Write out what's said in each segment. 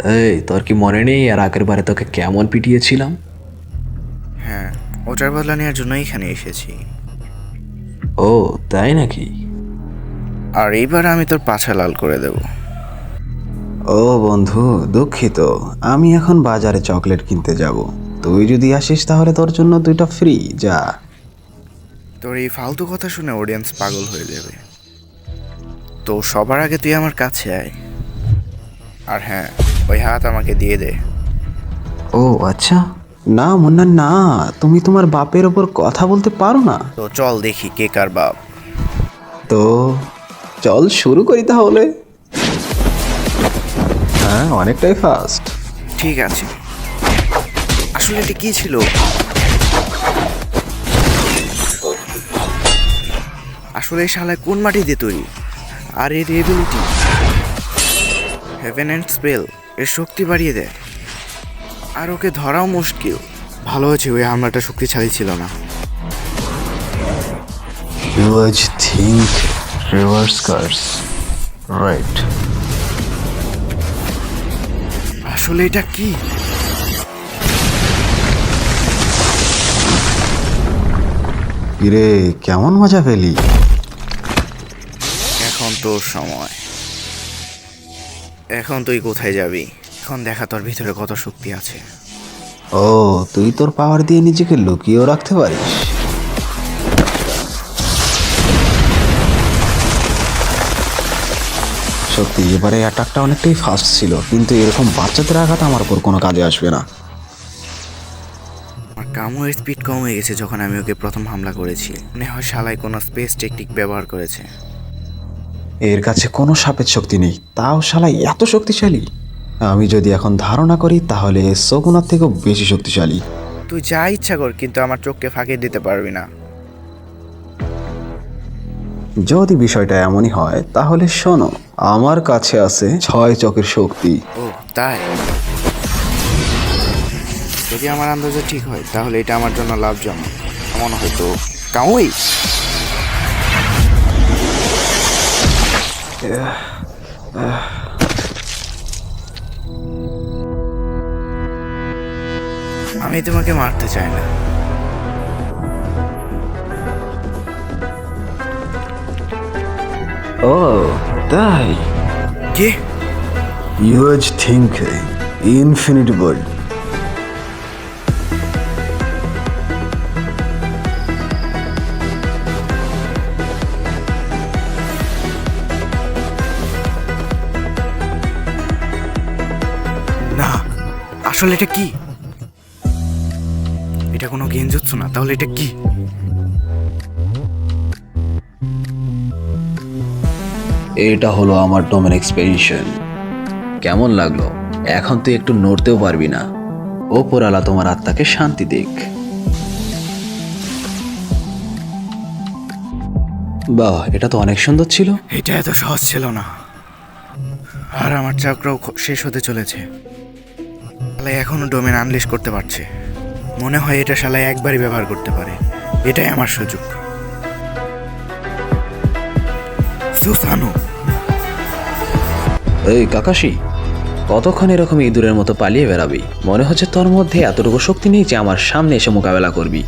এই তোর কি মনে নেই আর আগের বারে তোকে কেমন পিটিয়েছিলাম? হ্যাঁ, ওটার বদলা নেওয়ার জন্যই এখানে এসেছি। ও তাই নাকি? আর এইবার আমি তোর পাছা লাল করে দেব। ও বন্ধু, দুঃখিত। আমি এখন বাজারে চকলেট কিনতে যাব। তুই যদি আসিস তাহলে তোর জন্য 2টা ফ্রি। যা। তোর এই ফালতু কথা শুনে অডিয়েন্স পাগল হয়ে যাবে। তো সবার আগে তুই আমার কাছে আয়। আর হ্যাঁ, ওই হাত আমাকে দিয়ে দে। ও আচ্ছা। না মুন্না, না। তুমি তোমার বাপের ওপর কথা বলতে পারো না। তো চল দেখি কে কার বাপ। তো চল শুরু করি তাহলে। হ্যাঁ, অনেকটাই ফাস্ট। ঠিক আছে। আসলে এটা কি ছিল? আসলে এই শালায় কোন মাটি দিয়ে তৈরি? আর এর এবিলিটি হেভেন অ্যান্ড স্পেল, এর শক্তি বাড়িয়ে দেয়। আর ওকে ধরাও মুশকিল। ভালো হয়েছে ওই হামলাটা শক্তিশালী ছিল না। Revenge think reverse curse. Right. আসলে এটা কি? কিরে, কেমন মজা পেলি? এখন তোর সময়। এখন তুই কোথায় যাবি? এখন দেখা তোর ভিতরে কত শক্তি আছে। ও, তুই তোর পাওয়ার দিয়ে নিজেকে লুকিয়েও রাখতে পারিস। সত্যি এবারে অ্যাটাকটা অনেকটাই ফাস্ট ছিল, কিন্তু এরকম বাচ্চাদের আঘাত আমার উপর কোনো কাজে আসবে না। আমার কামোর স্পিড কম হয়ে গেছে যখন আমি ওকে প্রথম হামলা করেছি। মনে হয় শালায় কোনো স্পেস টেকনিক ব্যবহার করেছে। এর কাছে কোনো সাপের শক্তি নেই, তাও শালা এত শক্তিশালী। আমি যদি এখন ধারণা করি তাহলে শকুনার থেকেও বেশি শক্তিশালী। তুই যা ইচ্ছা কর, কিন্তু আমার চোখকে ফাঁকি দিতে পারবি না। যদি বিষয়টা এমনই হয় তাহলে শোনো, আমার কাছে আছে 6 চোখের শক্তি। ও তাই? যদি আমার আন্দাজে ঠিক হয় তাহলে এটা আমার জন্য লাভজনক। এমন হয়তো কাউই। আমি তোমাকে মারতে চাই না। ও তাই? কে? Use think infinite world. না, আসলে এটা কি? এটা কোনো গেঞ্জুৎসু না, তাহলে এটা কি? এটা হলো আমার ডোমেন এক্সপেডিশন। কেমন লাগলো? এখন তুই একটু নড়তেও পারবি না। ওপরওয়ালা তোমার আত্মাকে শান্তি দিক। বাহ, এটা তো অনেক সুন্দর ছিল। এটা এত সহজ ছিল না। আর আমার চক্রও শেষ হতে চলেছে। শালাই এখনো ডোমেন আনলিশ করতে পারছে। মনে হয় এটা শালাই একবারই ব্যবহার করতে পারে। এটাই আমার সুযোগ। সুসানো। এই কাকাশি, কতক্ষণ এরকম ইঁদুরের মতো পালিয়ে বেড়াবি? মনে হচ্ছে তোর মধ্যে এতটুকু শক্তি নেই যে আমার সামনে এসে মোকাবেলা করবি।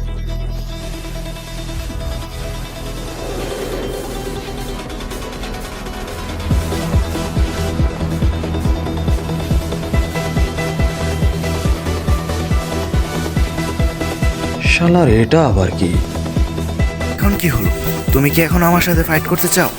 শালার এটা আবার কি? এখন কি হলো? তুমি কি এখন আমার সাথে ফাইট করতে চাও?